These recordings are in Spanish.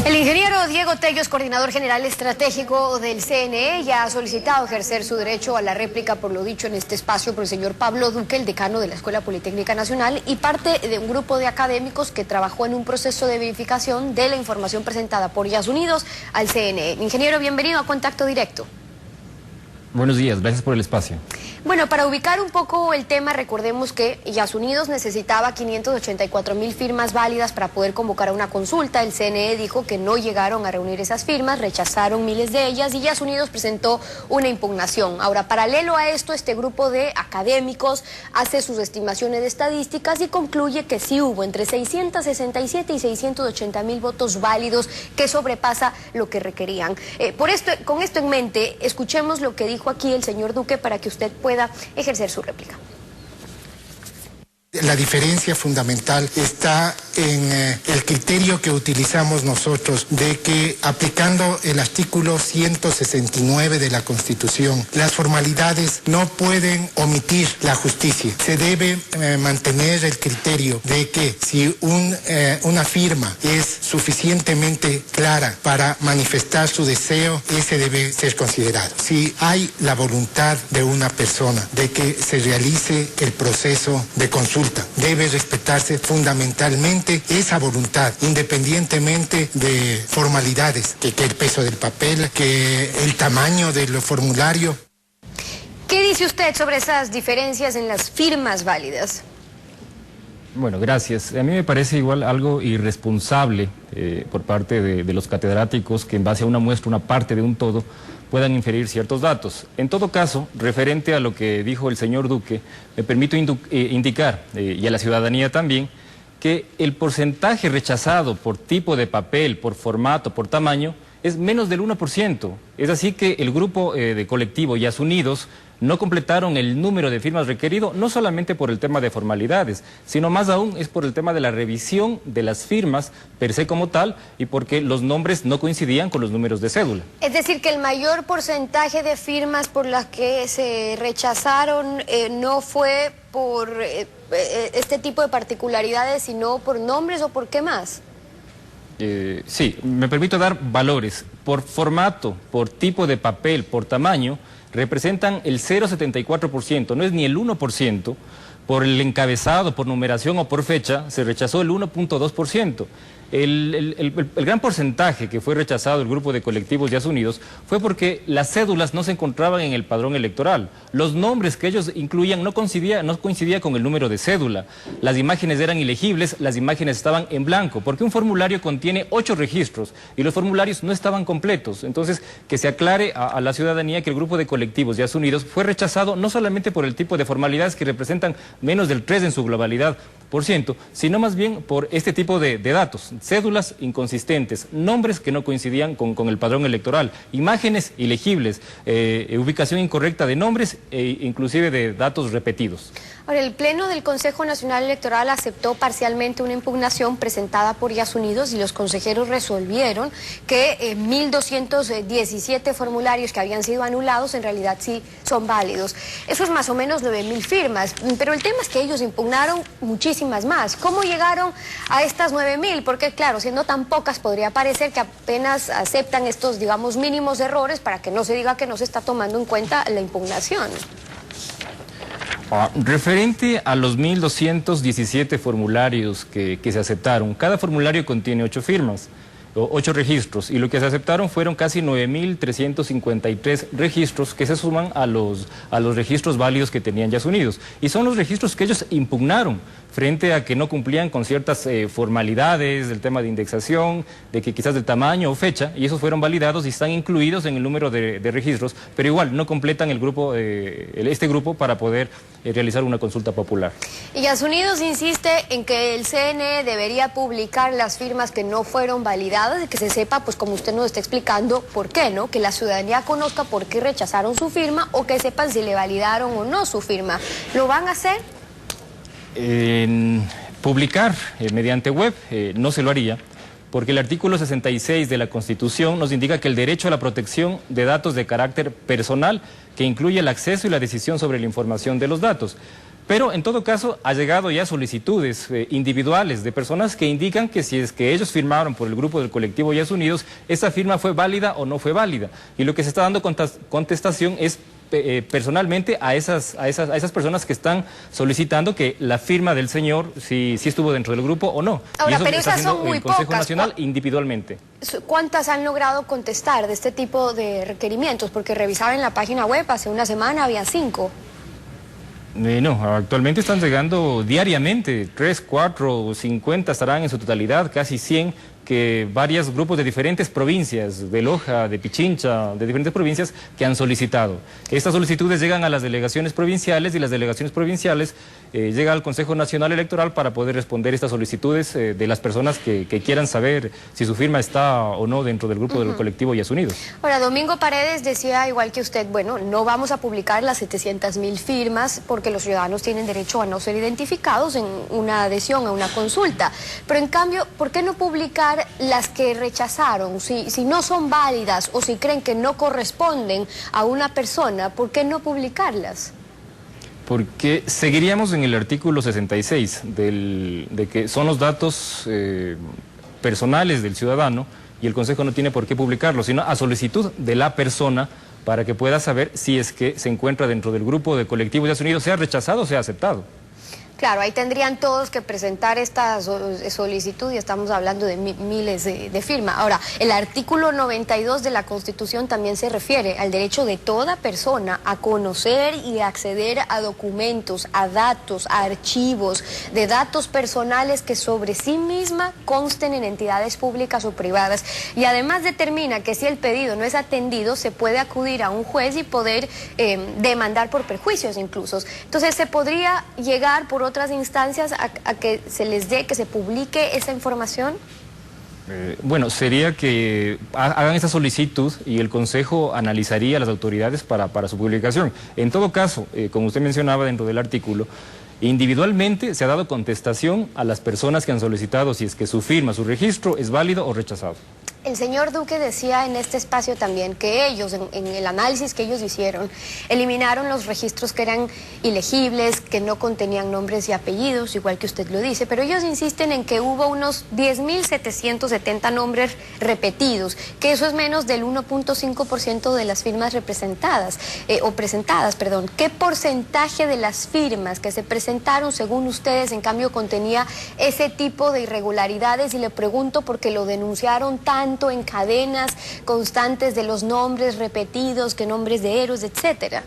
El ingeniero Diego Tello es coordinador general estratégico del CNE y ha solicitado ejercer su derecho a la réplica por lo dicho en este espacio por el señor Pablo Duque, el decano de la Escuela Politécnica Nacional y parte de un grupo de académicos que trabajó en un proceso de verificación de la información presentada por Yas Unidos al CNE. Ingeniero, bienvenido a Contacto Directo. Buenos días, gracias por el espacio. Bueno, para ubicar un poco el tema, recordemos que Yas Unidos necesitaba 584.000 firmas válidas para poder convocar a una consulta. El CNE dijo que no llegaron a reunir esas firmas, rechazaron miles de ellas y Yas Unidos presentó una impugnación. Ahora, paralelo a esto, este grupo de académicos hace sus estimaciones de estadísticas y concluye que sí hubo entre 667 y 680.000 votos válidos, que sobrepasa lo que requerían. Con esto en mente, escuchemos lo que dijo aquí el señor Duque para que usted pueda ejercer su réplica. La diferencia fundamental está en el criterio que utilizamos nosotros de que aplicando el artículo 169 de la Constitución, las formalidades no pueden omitir la justicia. Se debe mantener el criterio de que si una firma es suficientemente clara para manifestar su deseo, ese debe ser considerado. Si hay la voluntad de una persona de que se realice el proceso de consulta, debe respetarse fundamentalmente esa voluntad, independientemente de formalidades, que el peso del papel, que el tamaño del formulario. ¿Qué dice usted sobre esas diferencias en las firmas válidas? Bueno, gracias. A mí me parece igual algo irresponsable por parte de los catedráticos que en base a una muestra, una parte de un todo, puedan inferir ciertos datos. En todo caso, referente a lo que dijo el señor Duque, me permito indicar, y a la ciudadanía también, que el porcentaje rechazado por tipo de papel, por formato, por tamaño, es menos del 1%. Es así que el grupo de colectivo Yas Unidos no completaron el número de firmas requerido, no solamente por el tema de formalidades, sino más aún es por el tema de la revisión de las firmas per se como tal y porque los nombres no coincidían con los números de cédula. Es decir, que el mayor porcentaje de firmas por las que se rechazaron no fue por este tipo de particularidades, sino por nombres o por qué más. Sí, me permito dar valores. Por formato, por tipo de papel, por tamaño, representan el 0,74%, no es ni el 1%. Por el encabezado, por numeración o por fecha, se rechazó el 1,2%. El gran porcentaje que fue rechazado el grupo de colectivos Yas Unidos fue porque las cédulas no se encontraban en el padrón electoral. Los nombres que ellos incluían no coincidía con el número de cédula. Las imágenes eran ilegibles, las imágenes estaban en blanco, porque un formulario contiene 8 registros y los formularios no estaban completos. Entonces, que se aclare a la ciudadanía que el grupo de colectivos Yas Unidos fue rechazado no solamente por el tipo de formalidades que representan menos del 3% en su globalidad, sino más bien por este tipo de datos, cédulas inconsistentes, nombres que no coincidían con el padrón electoral, imágenes ilegibles, ubicación incorrecta de nombres e inclusive de datos repetidos. Ahora, el Pleno del Consejo Nacional Electoral aceptó parcialmente una impugnación presentada por Yas Unidos y los consejeros resolvieron que 1.217 formularios que habían sido anulados en realidad sí son válidos. Eso es más o menos 9.000 firmas, pero el tema es que ellos impugnaron muchísimas más. ¿Cómo llegaron a estas 9.000? Porque claro, siendo tan pocas podría parecer que apenas aceptan estos, digamos, mínimos errores para que no se diga que no se está tomando en cuenta la impugnación. Referente a los 1.217 formularios que se aceptaron, cada formulario contiene 8 firmas, 8 registros, y lo que se aceptaron fueron casi 9.353 registros que se suman a los registros válidos que tenían Yas Unidos. Y son los registros que ellos impugnaron frente a que no cumplían con ciertas formalidades del tema de indexación, de que quizás del tamaño o fecha, y esos fueron validados y están incluidos en el número de registros, pero igual no completan el grupo, este grupo para poder realizar una consulta popular. Y Yas Unidos insiste en que el CNE debería publicar las firmas que no fueron validadas y que se sepa, pues como usted nos está explicando, por qué, ¿no? Que la ciudadanía conozca por qué rechazaron su firma o que sepan si le validaron o no su firma. ¿Lo van a hacer? Publicar mediante web no se lo haría, porque el artículo 66 de la Constitución nos indica que el derecho a la protección de datos de carácter personal, que incluye el acceso y la decisión sobre la información de los datos. Pero en todo caso ha llegado ya solicitudes individuales de personas que indican que si es que ellos firmaron por el grupo del colectivo Yas Unidos, esa firma fue válida o no fue válida. Y lo que se está dando contestación es personalmente a esas personas que están solicitando que la firma del señor si estuvo dentro del grupo o no. Ahora, pero esas son muy el Consejo pocas. Nacional individualmente. ¿Cuántas han logrado contestar de este tipo de requerimientos? Porque revisaba en la página web, hace una semana había 5. No, actualmente están llegando diariamente, 3, 4, 50 estarán en su totalidad, casi 100, que varios grupos de diferentes provincias, de Loja, de Pichincha, de diferentes provincias que han solicitado. Estas solicitudes llegan a las delegaciones provinciales y las delegaciones provinciales llegan al Consejo Nacional Electoral para poder responder estas solicitudes de las personas que quieran saber si su firma está o no dentro del grupo del colectivo Yas Unidos. Ahora, Domingo Paredes decía, igual que usted, bueno, no vamos a publicar las 700.000 firmas porque los ciudadanos tienen derecho a no ser identificados en una adhesión a una consulta. Pero en cambio, ¿por qué no publicar las que rechazaron? Si no son válidas o si creen que no corresponden a una persona, ¿por qué no publicarlas? Porque seguiríamos en el artículo 66 de que son los datos personales del ciudadano y el Consejo no tiene por qué publicarlo, sino a solicitud de la persona para que pueda saber si es que se encuentra dentro del grupo de colectivos Yas Unidos, sea rechazado o sea aceptado. Claro, ahí tendrían todos que presentar esta solicitud y estamos hablando de miles de firmas. Ahora, el artículo 92 de la Constitución también se refiere al derecho de toda persona a conocer y acceder a documentos, a datos, a archivos de datos personales que sobre sí misma consten en entidades públicas o privadas. Y además determina que si el pedido no es atendido, se puede acudir a un juez y poder demandar por perjuicios incluso. Entonces, se podría llegar por otras instancias a que se les dé, que se publique esa información? Bueno, sería que hagan esa solicitud y el Consejo analizaría a las autoridades para su publicación. En todo caso, como usted mencionaba dentro del artículo, individualmente se ha dado contestación a las personas que han solicitado si es que su firma, su registro es válido o rechazado. El señor Duque decía en este espacio también que ellos, en el análisis que ellos hicieron, eliminaron los registros que eran ilegibles, que no contenían nombres y apellidos, igual que usted lo dice, pero ellos insisten en que hubo unos 10.770 nombres repetidos, que eso es menos del 1.5% de las firmas representadas, presentadas. ¿Qué porcentaje de las firmas que se presentaron, según ustedes, en cambio contenía ese tipo de irregularidades? Y le pregunto porque lo denunciaron tanto en cadenas constantes de los nombres repetidos, que nombres de héroes, etcétera.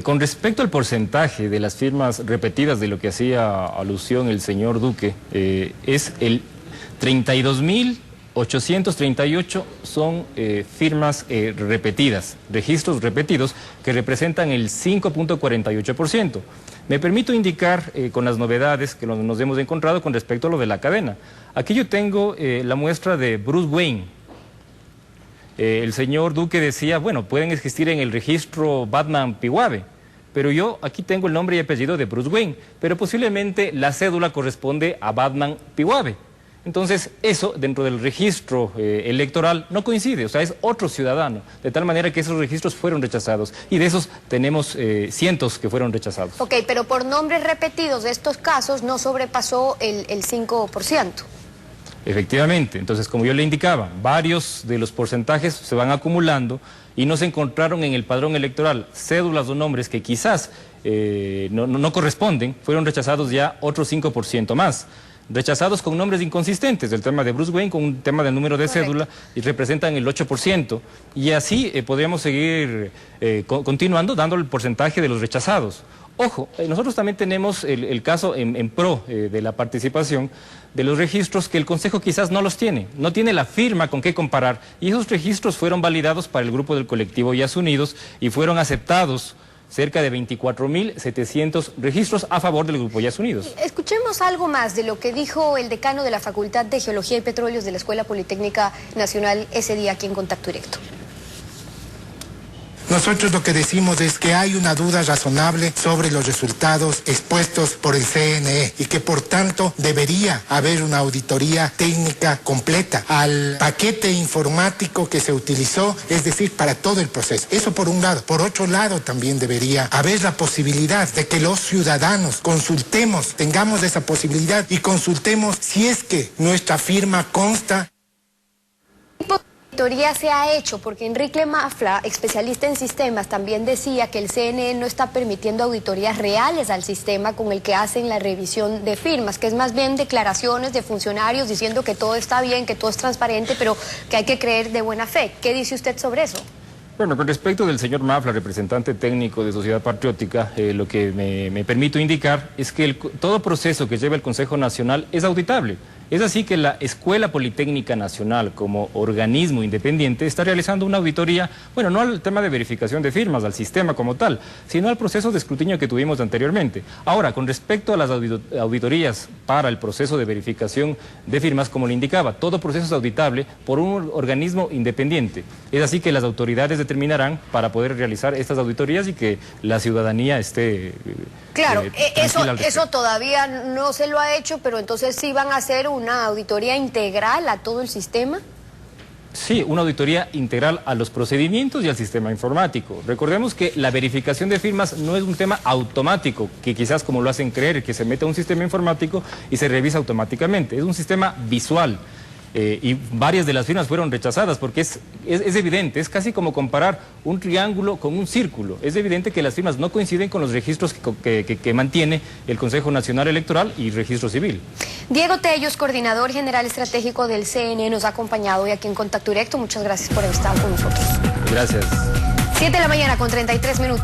Con respecto al porcentaje de las firmas repetidas de lo que hacía alusión el señor Duque, es el 32.838 son firmas repetidas, registros repetidos que representan el 5.48%. Me permito indicar con las novedades que nos hemos encontrado con respecto a lo de la cadena. Aquí yo tengo la muestra de Bruce Wayne. El señor Duque decía, bueno, pueden existir en el registro Batman Pihuave, pero yo aquí tengo el nombre y apellido de Bruce Wayne, pero posiblemente la cédula corresponde a Batman Pihuave. Entonces, eso dentro del registro electoral no coincide, o sea, es otro ciudadano, de tal manera que esos registros fueron rechazados, y de esos tenemos cientos que fueron rechazados. Ok, pero por nombres repetidos de estos casos no sobrepasó el 5%. Efectivamente, entonces como yo le indicaba, varios de los porcentajes se van acumulando y no se encontraron en el padrón electoral cédulas o nombres que quizás no corresponden, fueron rechazados ya otro 5% más. Rechazados con nombres inconsistentes, el tema de Bruce Wayne con un tema de número de cédula y representan el 8%, y así podríamos seguir continuando dando el porcentaje de los rechazados. Ojo, nosotros también tenemos el caso en pro de la participación de los registros que el Consejo quizás no los tiene, no tiene la firma con qué comparar, y esos registros fueron validados para el grupo del colectivo Yas Unidos y fueron aceptados cerca de 24.700 registros a favor del grupo Yas Unidos. Escuchemos algo más de lo que dijo el decano de la Facultad de Geología y Petróleos de la Escuela Politécnica Nacional ese día aquí en Contacto Directo. Nosotros lo que decimos es que hay una duda razonable sobre los resultados expuestos por el CNE y que por tanto debería haber una auditoría técnica completa al paquete informático que se utilizó, es decir, para todo el proceso. Eso por un lado. Por otro lado, también debería haber la posibilidad de que los ciudadanos consultemos, tengamos esa posibilidad y consultemos si es que nuestra firma consta. Auditoría se ha hecho, porque Enrique Mafla, especialista en sistemas, también decía que el CNE no está permitiendo auditorías reales al sistema con el que hacen la revisión de firmas, que es más bien declaraciones de funcionarios diciendo que todo está bien, que todo es transparente, pero que hay que creer de buena fe. ¿Qué dice usted sobre eso? Bueno, con respecto del señor Mafla, representante técnico de Sociedad Patriótica, lo que me permito indicar es que todo proceso que lleva el Consejo Nacional es auditable. Es así que la Escuela Politécnica Nacional, como organismo independiente, está realizando una auditoría, bueno, no al tema de verificación de firmas, al sistema como tal, sino al proceso de escrutinio que tuvimos anteriormente. Ahora, con respecto a las auditorías para el proceso de verificación de firmas, como le indicaba, todo proceso es auditable por un organismo independiente. Es así que las autoridades determinarán para poder realizar estas auditorías y que la ciudadanía esté... Claro, eso todavía no se lo ha hecho, pero entonces sí van a hacer una auditoría integral a todo el sistema. Sí, una auditoría integral a los procedimientos y al sistema informático. Recordemos que la verificación de firmas no es un tema automático, que quizás como lo hacen creer, que se mete a un sistema informático y se revisa automáticamente. Es un sistema visual. Y varias de las firmas fueron rechazadas porque es evidente, es casi como comparar un triángulo con un círculo. Es evidente que las firmas no coinciden con los registros que mantiene el Consejo Nacional Electoral y Registro Civil. Diego Tellos, coordinador general estratégico del CNE, nos ha acompañado hoy aquí en Contacto Directo. Muchas gracias por haber estado con nosotros. Gracias. 7 de la mañana con 33 minutos.